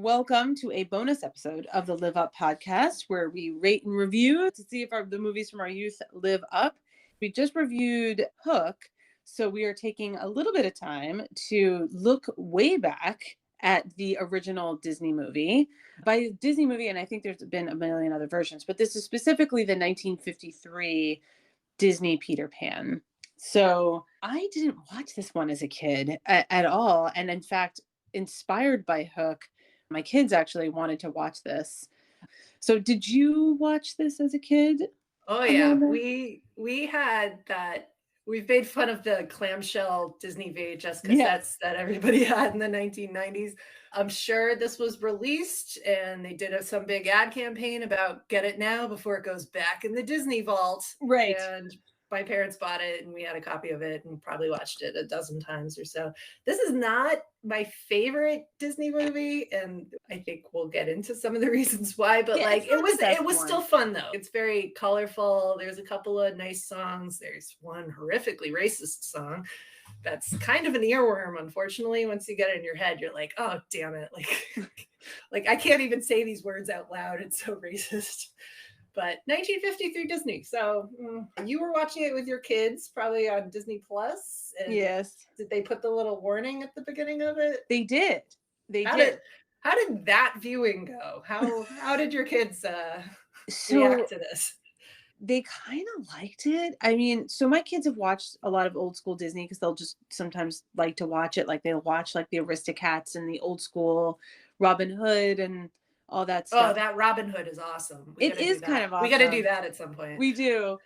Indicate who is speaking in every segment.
Speaker 1: welcome to a bonus episode of the Live Up podcast, where we rate and review to see if the movies from our youth live up. We just reviewed Hook, so we are taking a little bit of time to look way back at the original Disney movie. By Disney movie, and I think there's been a million other versions, but this is specifically the 1953 Disney Peter Pan. So I didn't watch this one as a kid at all. And in fact, inspired by Hook, my kids actually wanted to watch this. So did you watch this as a kid?
Speaker 2: Oh yeah, we had that. We've made fun of the clamshell Disney VHS cassettes that everybody had in the 1990s. I'm sure this was released and they did some big ad campaign about get it now before it goes back in the Disney vault.
Speaker 1: Right.
Speaker 2: And my parents bought it and we had a copy of it and probably watched it a dozen times or so. This is not my favorite Disney movie, and I think we'll get into some of the reasons why, but it was still fun though. It's very colorful. There's a couple of nice songs. There's one horrifically racist song that's kind of an earworm, unfortunately. Once you get it in your head, you're like, oh damn it. Like I can't even say these words out loud. It's so racist. But 1953 Disney. So you were watching it with your kids, probably on Disney Plus. And
Speaker 1: yes.
Speaker 2: Did they put the little warning at the beginning of it?
Speaker 1: They did.
Speaker 2: How did that viewing go? How did your kids react to this?
Speaker 1: They kind of liked it. I mean, so my kids have watched a lot of old school Disney because they'll just sometimes like to watch it. Like they'll watch like the Aristocats and the old school Robin Hood and all that stuff.
Speaker 2: Oh, that Robin Hood is awesome.
Speaker 1: It is kind of awesome.
Speaker 2: We got to do that at some point.
Speaker 1: We do.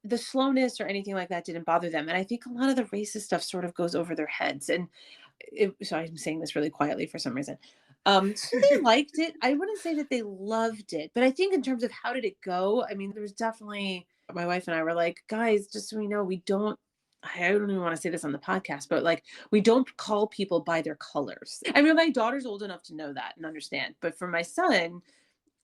Speaker 1: The slowness or anything like that didn't bother them. And I think a lot of the racist stuff sort of goes over their heads. And so I'm saying this really quietly for some reason. So they liked it. I wouldn't say that they loved it, but I think in terms of how did it go, I mean, there was definitely, my wife and I were like, guys, just so we know, I don't even want to say this on the podcast, but like, we don't call people by their colors. I mean, my daughter's old enough to know that and understand, but for my son,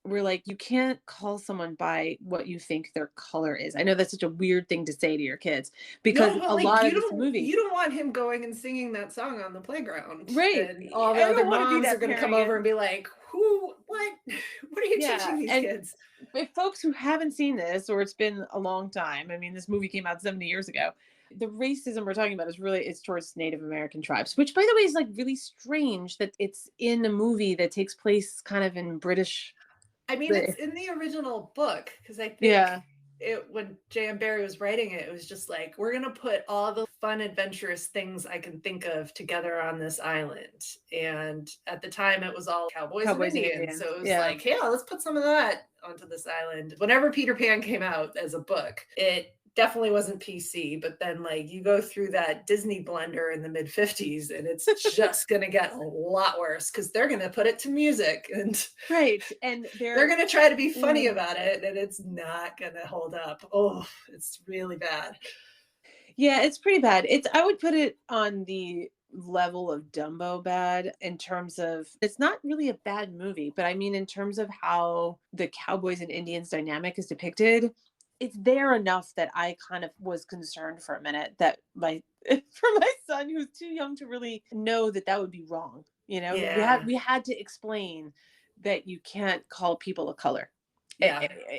Speaker 1: we're like, you can't call someone by what you think their color is. I know that's such a weird thing to say to your kids because a lot of this movie,
Speaker 2: you don't want him going and singing that song on the playground,
Speaker 1: right?
Speaker 2: And all the other moms are going to come over and be like, what are you teaching these kids?
Speaker 1: If folks who haven't seen this, or it's been a long time, I mean, this movie came out 70 years ago. The racism we're talking about is towards Native American tribes, which by the way is like really strange that it's in a movie that takes place kind of in British.
Speaker 2: I mean, it's in the original book because I think when J.M. Barrie was writing it, it was just like, we're going to put all the fun, adventurous things I can think of together on this island. And at the time, it was all cowboys and Indians. So it was like, yeah, let's put some of that onto this island. Whenever Peter Pan came out as a book, it definitely wasn't PC, but then like you go through that Disney blender in the mid 50s and it's just going to get a lot worse because they're going to put it to music and
Speaker 1: and
Speaker 2: they're going to try to be funny about it and it's not going to hold up. Oh, it's really bad.
Speaker 1: Yeah, it's pretty bad. I would put it on the level of Dumbo bad in terms of, it's not really a bad movie, but I mean in terms of how the cowboys and Indians dynamic is depicted, it's there enough that I kind of was concerned for a minute that for my son who's too young to really know that would be wrong. You know, we had to explain that you can't call people of color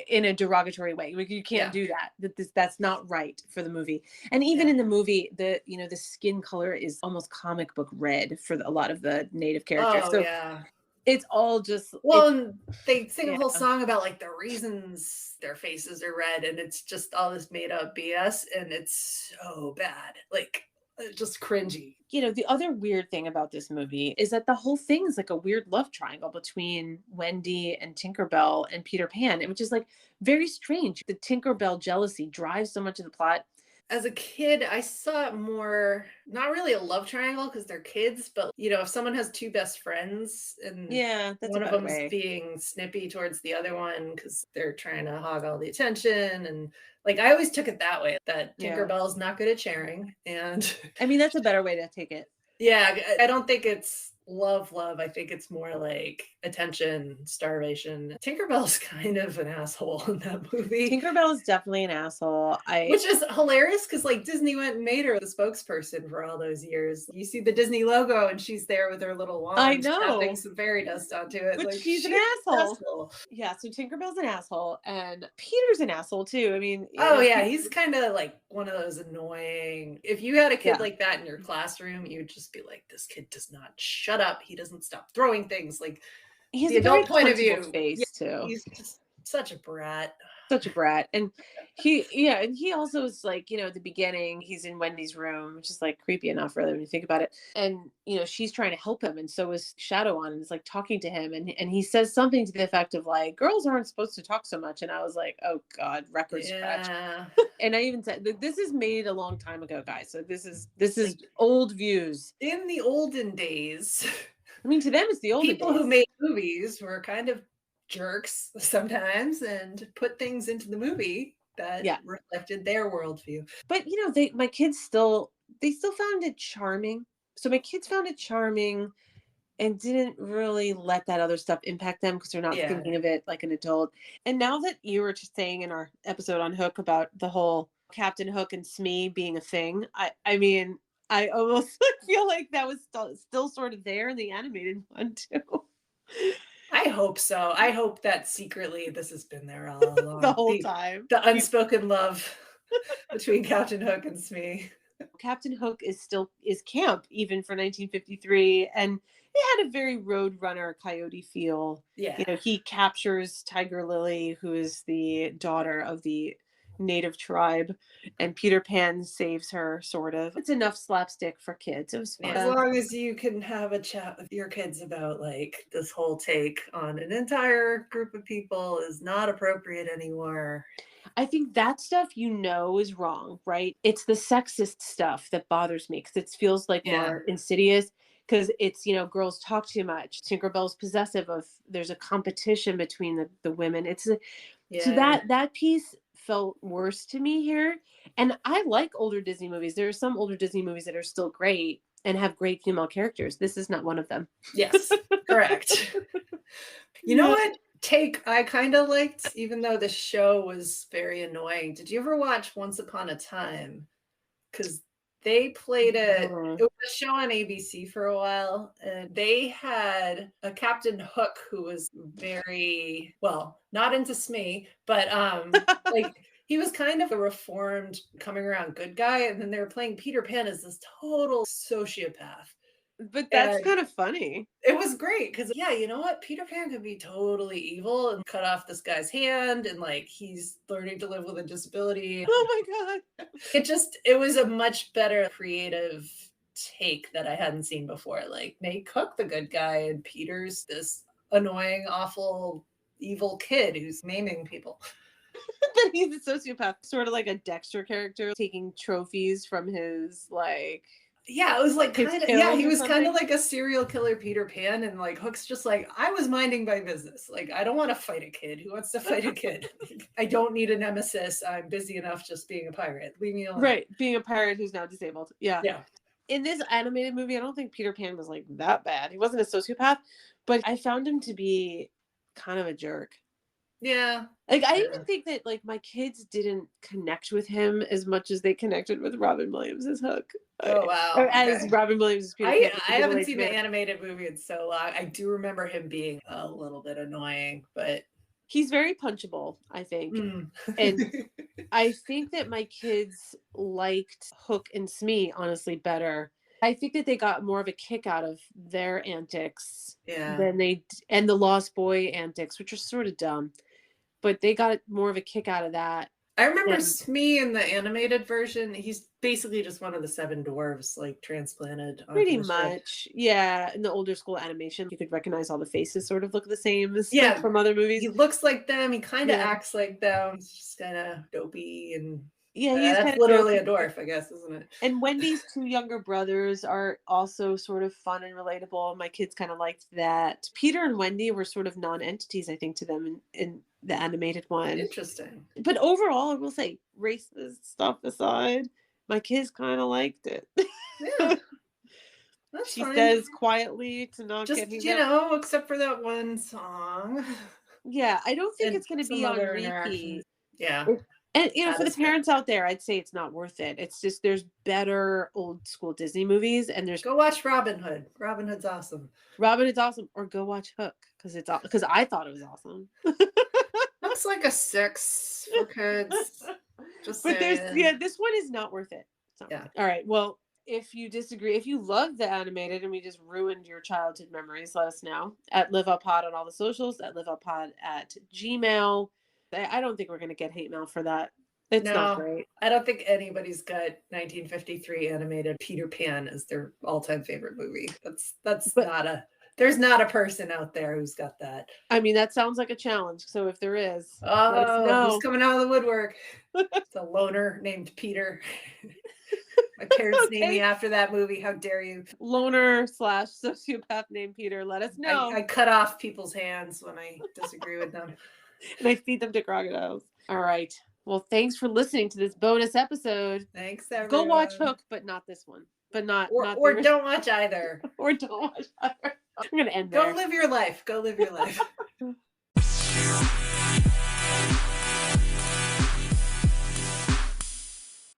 Speaker 1: in a derogatory way. You can't do that. That's not right for the movie. And even in the movie, the skin color is almost comic book red for a lot of the Native characters.
Speaker 2: Oh, so
Speaker 1: it's all just
Speaker 2: and they sing a whole song about like the reasons their faces are red, and it's just all this made up BS, and it's so bad, like just cringy.
Speaker 1: You know, the other weird thing about this movie is that the whole thing is like a weird love triangle between Wendy and Tinkerbell and Peter Pan, which is like very strange. The Tinkerbell jealousy drives so much of the plot.
Speaker 2: As a kid, I saw it more, not really a love triangle because they're kids, but if someone has two best friends and one of them's being snippy towards the other one because they're trying to hog all the attention, and like I always took it that way, that Tinkerbell's not good at sharing, and
Speaker 1: I mean that's a better way to take it.
Speaker 2: Yeah, I don't think it's love. I think it's more like attention, starvation. Tinkerbell's kind of an asshole in that movie.
Speaker 1: Tinkerbell is definitely an asshole.
Speaker 2: Which is hilarious because like Disney went and made her the spokesperson for all those years. You see the Disney logo and she's there with her little
Speaker 1: I
Speaker 2: wand
Speaker 1: know.
Speaker 2: tapping some fairy dust onto it.
Speaker 1: But
Speaker 2: Like
Speaker 1: she's an asshole. Yeah, so Tinkerbell's an asshole and Peter's an asshole too. I mean,
Speaker 2: Oh yeah, he's kind of like one of those annoying. If you had a kid
Speaker 1: Yeah.
Speaker 2: like that in your classroom, you'd just be like, this kid does not shut up. He doesn't stop throwing things. Like
Speaker 1: he has
Speaker 2: the
Speaker 1: a very
Speaker 2: adult point of
Speaker 1: punchable
Speaker 2: view,
Speaker 1: face too.
Speaker 2: he's just such a brat.
Speaker 1: Such a brat. And and he also is like, at the beginning, he's in Wendy's room, which is like creepy enough really when you think about it. And, she's trying to help him. And so is Shadowon and is like talking to him. And he says something to the effect of like, girls aren't supposed to talk so much. And I was like, oh God, record scratch. And I even said this is made a long time ago, guys. So this is like, old views.
Speaker 2: In the olden days.
Speaker 1: I mean, to them, it's the olden
Speaker 2: people
Speaker 1: days.
Speaker 2: Who made movies were kind of jerks sometimes and put things into the movie that reflected their worldview.
Speaker 1: But my kids still found it charming. So my kids found it charming and didn't really let that other stuff impact them because they're not thinking of it like an adult. And now that you were just saying in our episode on Hook about the whole Captain Hook and Smee being a thing, I mean, I almost feel like that was still sort of there in the animated one too.
Speaker 2: I hope so. I hope that secretly this has been there all along.
Speaker 1: The whole time.
Speaker 2: The unspoken love between Captain Hook and Smee.
Speaker 1: Captain Hook is camp even for 1953, and it had a very Roadrunner Coyote feel.
Speaker 2: Yeah.
Speaker 1: He captures Tiger Lily, who is the daughter of the native tribe, and Peter Pan saves her, sort of. It's enough slapstick for kids. It was fun.
Speaker 2: As long as you can have a chat with your kids about like this whole take on an entire group of people is not appropriate anymore.
Speaker 1: I think that stuff is wrong, right? It's the sexist stuff that bothers me because it feels like more insidious because it's, girls talk too much. Tinkerbell's possessive of, there's a competition between the women. So that piece felt worse to me here. And I like older Disney movies. There are some older Disney movies that are still great and have great female characters. This is not one of them.
Speaker 2: Yes, correct. You know what take I kind of liked, even though the show was very annoying? Did you ever watch Once Upon a Time? Because they played it was a show on ABC for a while, and they had a Captain Hook who was very, well, not into Smee, but like he was kind of a reformed, coming around good guy, and then they were playing Peter Pan as this total sociopath.
Speaker 1: But that's kind of funny.
Speaker 2: It was great because, you know what? Peter Pan could be totally evil and cut off this guy's hand, and like he's learning to live with a disability.
Speaker 1: Oh my God.
Speaker 2: It was a much better creative take that I hadn't seen before. Like, make Hook the good guy, and Peter's this annoying, awful, evil kid who's maiming people.
Speaker 1: Then he's a sociopath, sort of like a Dexter character, taking trophies from his like.
Speaker 2: Yeah, it was like kind of, he was kind of like a serial killer Peter Pan, and like Hook's just like, I was minding my business. Like, I don't want to fight a kid. Who wants to fight a kid? I don't need a nemesis. I'm busy enough just being a pirate. Leave me alone.
Speaker 1: Right, being a pirate who's now disabled. Yeah.
Speaker 2: Yeah.
Speaker 1: In this animated movie, I don't think Peter Pan was like that bad. He wasn't a sociopath, but I found him to be kind of a jerk.
Speaker 2: Yeah.
Speaker 1: Like, I even think that like my kids didn't connect with him as much as they connected with Robin Williams as Hook.
Speaker 2: Oh wow.
Speaker 1: Or as Robin Williams as Peter Pan.
Speaker 2: I haven't seen the animated movie in so long. I do remember him being a little bit annoying, but
Speaker 1: he's very punchable, I think. And I think that my kids liked Hook and Smee honestly better. I think that they got more of a kick out of their antics than and the Lost Boy antics, which are sort of dumb. But they got more of a kick out of that.
Speaker 2: I remember Smee in the animated version. He's basically just one of the 7 dwarves, like transplanted.
Speaker 1: Pretty much. Yeah. In the older school animation, you could recognize all the faces sort of look the same as from other movies.
Speaker 2: He looks like them. He kind of acts like them. He's just kind of dopey and
Speaker 1: he's that's
Speaker 2: literally a dwarf, I guess, isn't it?
Speaker 1: And Wendy's 2 younger brothers are also sort of fun and relatable. My kids kind of liked that. Peter and Wendy were sort of non-entities, I think, to them in the animated one.
Speaker 2: Interesting.
Speaker 1: But overall, I will say, racist stuff aside, my kids kind of liked it.
Speaker 2: Yeah. That's
Speaker 1: She
Speaker 2: fine.
Speaker 1: says quietly to not get
Speaker 2: Just,
Speaker 1: hate mail.
Speaker 2: except for that one song.
Speaker 1: Yeah, I don't think
Speaker 2: And
Speaker 1: it's going to
Speaker 2: some
Speaker 1: be on
Speaker 2: other interactions.
Speaker 1: repeat.
Speaker 2: Yeah,
Speaker 1: And
Speaker 2: that
Speaker 1: for the
Speaker 2: is fair.
Speaker 1: parents out there, I'd say it's not worth it. It's just there's better old school Disney movies, and there's
Speaker 2: Go watch Robin Hood. Robin Hood's awesome.
Speaker 1: Robin. It's awesome, or go watch Hook because I thought it was awesome.
Speaker 2: Looks like a 6 for kids. Just
Speaker 1: But
Speaker 2: saying.
Speaker 1: this one is not worth it. It's not
Speaker 2: Yeah.
Speaker 1: worth it. All right, well, if you disagree, if you love the animated and we just ruined your childhood memories, let us know at Live Up Pod on all the socials, at Live Up Pod at Gmail. I don't think we're gonna get hate mail for that. It's not
Speaker 2: No,
Speaker 1: great.
Speaker 2: I don't think anybody's got 1953 animated Peter Pan as their all-time favorite movie. That's
Speaker 1: But
Speaker 2: not a there's not a person out there who's got that.
Speaker 1: I mean, that sounds like a challenge. So if there is, let us
Speaker 2: Oh, who's
Speaker 1: know.
Speaker 2: coming out of the woodwork? It's a loner named Peter. My parents named me
Speaker 1: Okay.
Speaker 2: after that movie. How dare you?
Speaker 1: Loner / sociopath named Peter. Let us know.
Speaker 2: I cut off people's hands when I disagree with them.
Speaker 1: And I feed them to crocodiles. All right. Well, thanks for listening to this bonus episode.
Speaker 2: Thanks, everyone.
Speaker 1: Go watch Hook, but not this one. But not
Speaker 2: or don't watch either.
Speaker 1: or don't watch either. I'm gonna end
Speaker 2: Go
Speaker 1: there.
Speaker 2: live your life. Go live your life.